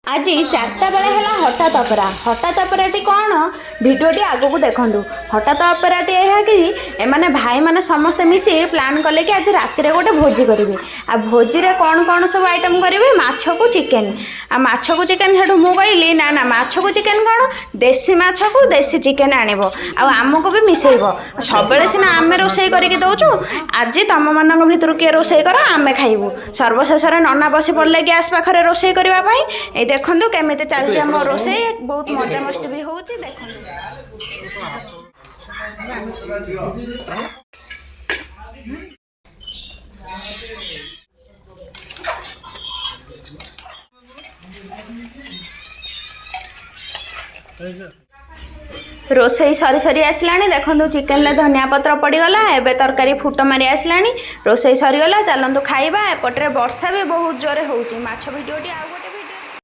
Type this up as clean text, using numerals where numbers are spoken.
आज 4टा बेले है हठात अपराटी कौन भिडटी आगक देखूँ हठात अपराटी यह कि एमाने भाई मैंने समस्ते मिसी प्लान कले कि आज रात गोटे भोजी करेंगे आ भोजी रे कौन कौन सब आइटम करेंगे माछ को चिकेन आ माछ को चिकेन से मुझे कहली ना ना माछ को चिकेन कौन देसी माछ को देसी चिकेन आणब आमको भी मिसेब सब सीना आम रोसे करके दौचु आज तुम मान भर किए रोसे कर आम खाइबू सर्वशेष नना बसी पड़े गैस पाखे रोसे करने देखु केमी चलती आम रोसे बहुत मजा मस्ती भी हो रोसई सरी सरी आसला देखो चिकेन धनिया पत्र पड़गला एवं तरकारी फुट मारी आसला रोसई सरीगला चलतु खाइबा एपटे वर्षा भी बहुत जोरे हो भिडियोटी